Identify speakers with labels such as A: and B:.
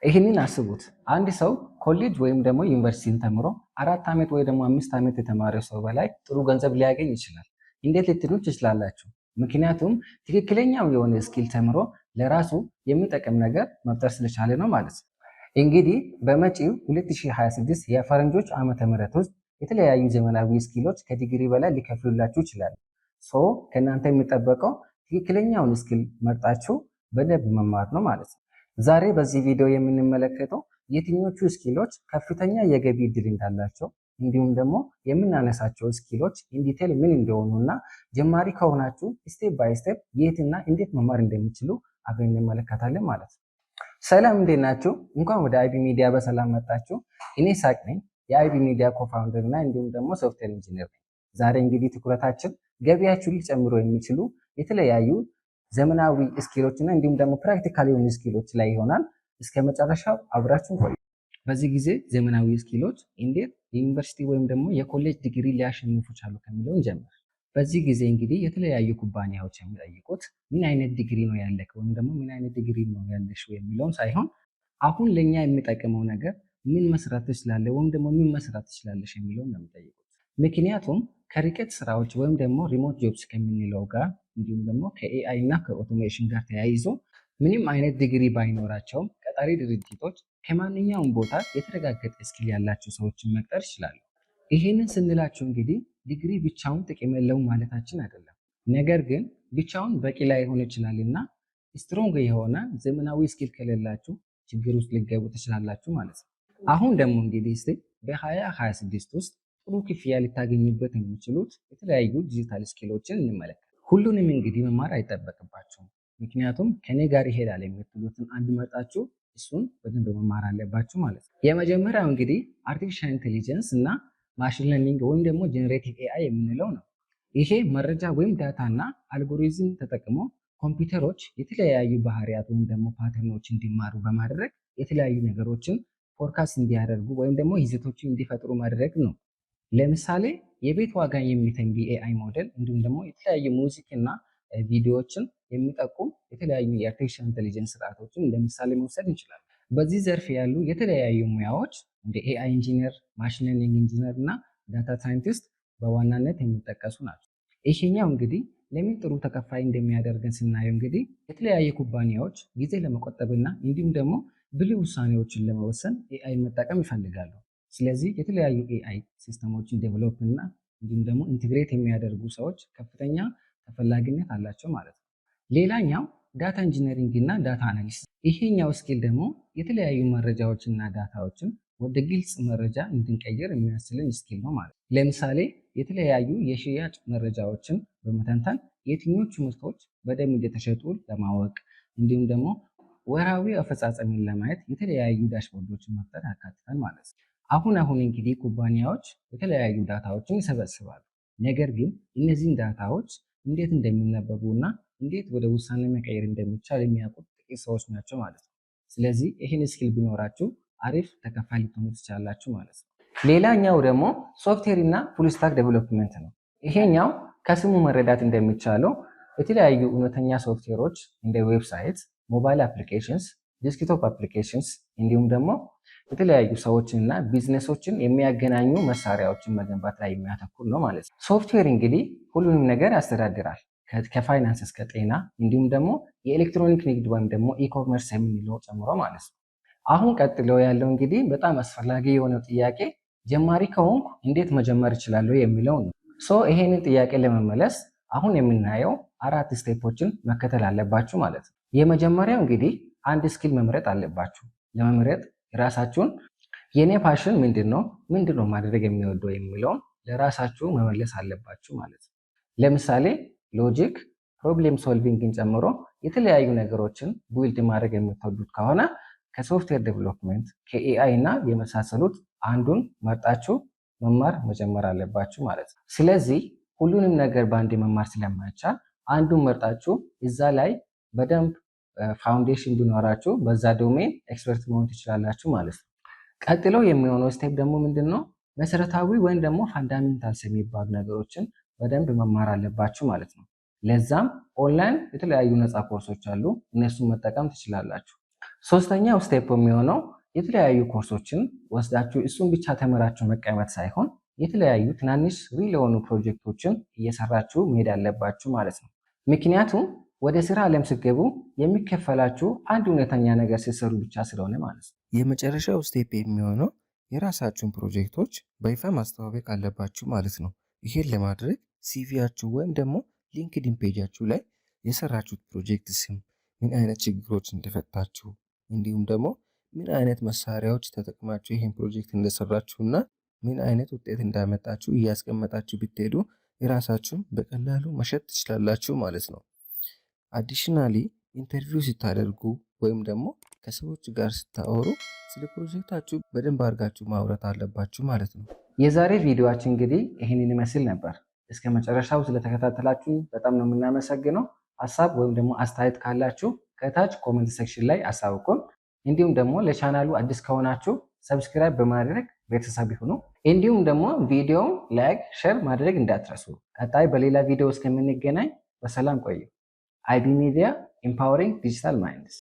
A: ይህንን አስቡት። አንድ ሰው ኮሌጅ ወይም ደግሞ ዩኒቨርሲቲን ተምሮ 4 ዓመት ወይ ደግሞ 5 ዓመት የተማረ ሰው በላይ ጥሩ ገንዘብ ሊያገኝ ይችላል። እንዴት ልትሉ ትችላላችሁ? ምክንያቱም ትክክለኛው የሆነ ስኪል ተምሮ ለራሱ የሚጠቅም ነገር መፍጠር ስለቻለ ነው ማለት ነው። እንግዲህ በመጪው 2026 የፈረንጆች ዓመተ ምህረት ውስጥ የተለያዩ ዘመናዊ ስኪሎች ከዲግሪ በላይ ሊከፍሉላችሁ ይችላሉ። ከእናንተ የሚጠበቀው ትክክለኛውን ስኪል መርጣችሁ በደንብ መማር ነው ማለት ነው። ዛሬ በዚህ ቪዲዮ የምንመለከተው የትኞቹ ስኪሎች ከፍተኛ የገቢ እድል እንዳላቸው እንዲሁም ደግሞ የምናነሳቸው ስኪሎች ኢንዲቴል ምን እንደሆኑ እና ጀማሪ ከሆናችሁ ስቴፕ ባይ ስቴፕ የትና እንዴት መማር እንደሚችሉ አብረን እንመለከታለን ማለት ነው። ሰላም እንዴት ናችሁ? እንኳን ወደ አይቢ ሚዲያ በሰላም መጣችሁ። እኔ ሳቅ ነኝ፣ የአይቢ ሚዲያ ኮፋውንደር እና እንዲሁም ደግሞ ሶፍትዌር ኢንጂነር ነኝ። ዛሬ እንግዲህ ትኩረታችን ገቢያችሁን ሊጨምሩ የሚችሉ የተለያዩ ዘመናዊ ስኪሎች እና እንዲሁም ደግሞ ፕራክቲካል የሆኑ ስኪሎች ላይ ይሆናል። እስከ መጨረሻው አብራችሁን ቆዩ። በዚህ ጊዜ ዘመናዊ ስኪሎች እንዴት የዩኒቨርሲቲ ወይም ደግሞ የኮሌጅ ዲግሪ ሊያሸንፉ ቻሉ ከሚለው እንጀምር። በዚህ ጊዜ እንግዲህ የተለያዩ ኩባንያዎች የሚጠይቁት ምን አይነት ዲግሪ ነው ያለህ ወይም ደግሞ ምን አይነት ዲግሪ ነው ያለሽ የሚለውን ሳይሆን አሁን ለኛ የሚጠቅመው ነገር ምን መስራት ትችላለህ ወይም ደግሞ ምን መስራት ትችላለሽ የሚለውን ነው የሚጠይቁት። ምክንያቱም ከርቀት ስራዎች ወይም ደግሞ ሪሞት ጆብስ ከምንለው ጋር እንዲሁም ደግሞ ከኤአይ እና ከኦቶሜሽን ጋር ተያይዞ ምንም አይነት ዲግሪ ባይኖራቸውም ቀጣሪ ድርጅቶች ከማንኛውም ቦታ የተረጋገጠ ስኪል ያላቸው ሰዎችን መቅጠር ይችላሉ። ይህንን ስንላችሁ እንግዲህ ዲግሪ ብቻውን ጥቅም የለውም ማለታችን አይደለም። ነገር ግን ብቻውን በቂ ላይሆን ይችላል እና ስትሮንግ የሆነ ዘመናዊ ስኪል ከሌላችሁ ችግር ውስጥ ሊገቡ ትችላላችሁ ማለት ነው። አሁን ደግሞ እንግዲህ እስቲ በ2026 ውስጥ ጥሩ ክፍያ ሊታገኙበት የሚችሉት የተለያዩ ዲጂታል ስኪሎችን እንመለከት። ሁሉንም እንግዲህ መማር አይጠበቅባቸውም። ምክንያቱም ከኔ ጋር ይሄዳል የምትሉትን አንድ መርጣችሁ እሱን በደንብ መማር አለባችሁ ማለት ነው። የመጀመሪያው እንግዲህ አርቲፊሻል ኢንቴሊጀንስ እና ማሽን ለርኒንግ ወይም ደግሞ ጀነሬቲቭ ኤአይ የምንለው ነው። ይሄ መረጃ ወይም ዳታ እና አልጎሪዝም ተጠቅሞ ኮምፒውተሮች የተለያዩ ባህሪያት ወይም ደግሞ ፓተርኖች እንዲማሩ በማድረግ የተለያዩ ነገሮችን ፎርካስት እንዲያደርጉ ወይም ደግሞ ይዘቶችን እንዲፈጥሩ ማድረግ ነው። ለምሳሌ የቤት ዋጋ የሚተንብይ ኤአይ ሞዴል እንዲሁም ደግሞ የተለያዩ ሙዚክ እና ቪዲዮዎችን የሚጠቁም የተለያዩ የአርቲፊሻል ኢንቴሊጀንስ ስርዓቶችን እንደምሳሌ መውሰድ እንችላለን። በዚህ ዘርፍ ያሉ የተለያዩ ሙያዎች እንደ ኤአይ ኢንጂነር፣ ማሽን ለርኒንግ ኢንጂነር እና ዳታ ሳይንቲስት በዋናነት የሚጠቀሱ ናቸው። ይሄኛው እንግዲህ ለምን ጥሩ ተከፋይ እንደሚያደርገን ስናየው እንግዲህ የተለያዩ ኩባንያዎች ጊዜ ለመቆጠብና እንዲሁም ደግሞ ብልህ ውሳኔዎችን ለመወሰን ኤአይ መጠቀም ይፈልጋሉ። ስለዚህ የተለያዩ ኤአይ ሲስተሞችን ዴቨሎፕ እና እንዲሁም ደግሞ ኢንቴግሬት የሚያደርጉ ሰዎች ከፍተኛ ተፈላጊነት አላቸው ማለት ነው። ሌላኛው ዳታ ኢንጂነሪንግ እና ዳታ አናሊሲስ። ይሄኛው ስኪል ደግሞ የተለያዩ መረጃዎችና ዳታዎችን ወደ ግልጽ መረጃ እንድንቀይር የሚያስችልን ስኪል ነው ማለት ነው። ለምሳሌ የተለያዩ የሽያጭ መረጃዎችን በመተንተን የትኞቹ ምርቶች በደንብ እንደተሸጡ ለማወቅ እንዲሁም ደግሞ ወራዊ አፈጻጸምን ለማየት የተለያዩ ዳሽቦርዶችን መፍጠር ያካትታል ማለት ነው። አሁን እንግዲህ ኩባንያዎች የተለያዩ ዳታዎችን ይሰበስባሉ። ነገር ግን እነዚህን ዳታዎች እንዴት እንደሚነበቡ እና እንዴት ወደ ውሳኔ መቀየር እንደሚቻል የሚያውቁት ጥቂት ሰዎች ናቸው ማለት ነው። ስለዚህ ይህን ስኪል ቢኖራችሁ አሪፍ ተከፋይ ልትሆኑ ትችላላችሁ ማለት ነው። ሌላኛው ደግሞ ሶፍትዌር እና ፉል ስታክ ዴቨሎፕመንት ነው። ይሄኛው ከስሙ መረዳት እንደሚቻለው የተለያዩ እውነተኛ ሶፍትዌሮች እንደ ዌብሳይት፣ ሞባይል አፕሊኬሽንስ፣ ዴስክቶፕ አፕሊኬሽንስ እንዲሁም ደግሞ የተለያዩ ሰዎችን እና ቢዝነሶችን የሚያገናኙ መሳሪያዎችን መገንባት ላይ የሚያተኩር ነው ማለት ነው። ሶፍትዌር እንግዲህ ሁሉንም ነገር ያስተዳድራል ከፋይናንስ እስከ ጤና እንዲሁም ደግሞ የኤሌክትሮኒክ ንግድ ወይም ደግሞ ኢኮመርስ የምንለው ጨምሮ ማለት ነው። አሁን ቀጥሎ ያለው እንግዲህ በጣም አስፈላጊ የሆነው ጥያቄ ጀማሪ ከሆንኩ እንዴት መጀመር እችላለሁ የሚለው ነው። ይሄንን ጥያቄ ለመመለስ አሁን የምናየው 4 ስቴፖችን መከተል አለባችሁ ማለት ነው። የመጀመሪያው እንግዲህ አንድ ስኪል መምረጥ አለባችሁ። ለመምረጥ ራሳችሁን የኔ ፓሽን ምንድነው ማድረግ የሚወደው የሚለውን ለራሳችሁ መመለስ አለባችሁ ማለት ነው። ለምሳሌ ሎጂክ፣ ፕሮብሌም ሶልቪንግን ጨምሮ የተለያዩ ነገሮችን ቢልድ ማድረግ የምትወዱት ከሆነ ከሶፍትዌር ዴቨሎፕመንት ከኤአይ እና የመሳሰሉት አንዱን መርጣችሁ መማር መጀመር አለባችሁ ማለት ነው። ስለዚህ ሁሉንም ነገር በአንድ መማር ስለማይቻል አንዱን መርጣችሁ እዛ ላይ በደንብ ፋውንዴሽን ቢኖራችሁ በዛ ዶሜን ኤክስፐርት መሆን ትችላላችሁ ማለት ነው። ቀጥሎ የሚሆነው ስቴፕ ደግሞ ምንድነው? መሰረታዊ ወይም ደግሞ ፋንዳሜንታልስ የሚባሉ ነገሮችን በደንብ መማር አለባችሁ ማለት ነው። ለዛም ኦንላይን የተለያዩ ነፃ ኮርሶች አሉ፣ እነሱን መጠቀም ትችላላችሁ። ሶስተኛው ስቴፕ የሚሆነው የተለያዩ ኮርሶችን ወስዳችሁ እሱን ብቻ ተምራችሁ መቀመጥ ሳይሆን የተለያዩ ትናንሽ ሪል የሆኑ ፕሮጀክቶችን እየሰራችሁ መሄድ አለባችሁ ማለት ነው። ምክንያቱም ወደ ስራ ዓለም ስትገቡ የሚከፈላችሁ አንድ እውነተኛ ነገር ሲሰሩ ብቻ ስለሆነ ማለት ነው።
B: የመጨረሻው ስቴፕ የሚሆነው የራሳችሁን ፕሮጀክቶች በይፋ ማስተዋወቅ አለባችሁ ማለት ነው። ይሄን ለማድረግ ሲቪያችሁ ወይም ደግሞ ሊንክድኢን ፔጃችሁ ላይ የሰራችሁት ፕሮጀክት ስም፣ ምን አይነት ችግሮች እንደፈታችሁ፣ እንዲሁም ደግሞ ምን አይነት መሳሪያዎች ተጠቅማችሁ ይህን ፕሮጀክት እንደሰራችሁና ምን አይነት ውጤት እንዳመጣችሁ እያስቀመጣችሁ ብትሄዱ የራሳችሁን በቀላሉ መሸጥ ትችላላችሁ ማለት ነው። አዲሽናሊ ኢንተርቪው ስታደርጉ ወይም ደግሞ ከሰዎች ጋር ስታወሩ ስለ ፕሮጀክታችሁ በደንብ አድርጋችሁ ማውራት አለባችሁ ማለት ነው።
A: የዛሬ ቪዲዮአችን እንግዲህ ይህንን ይመስል ነበር። እስከ መጨረሻው ስለተከታተላችሁ በጣም ነው የምናመሰግነው። ሀሳብ ወይም ደግሞ አስተያየት ካላችሁ ከታች ኮሜንት ሴክሽን ላይ አሳውቁን። እንዲሁም ደግሞ ለቻናሉ አዲስ ከሆናችሁ ሰብስክራይብ በማድረግ ቤተሰብ ይሁኑ። እንዲሁም ደግሞ ቪዲዮውን ላይክ፣ ሼር ማድረግ እንዳትረሱ። ቀጣይ በሌላ ቪዲዮ እስከምንገናኝ በሰላም ቆዩ። አይቢ ሚዲያ ኢምፓወሪንግ ዲጂታል ማይንድስ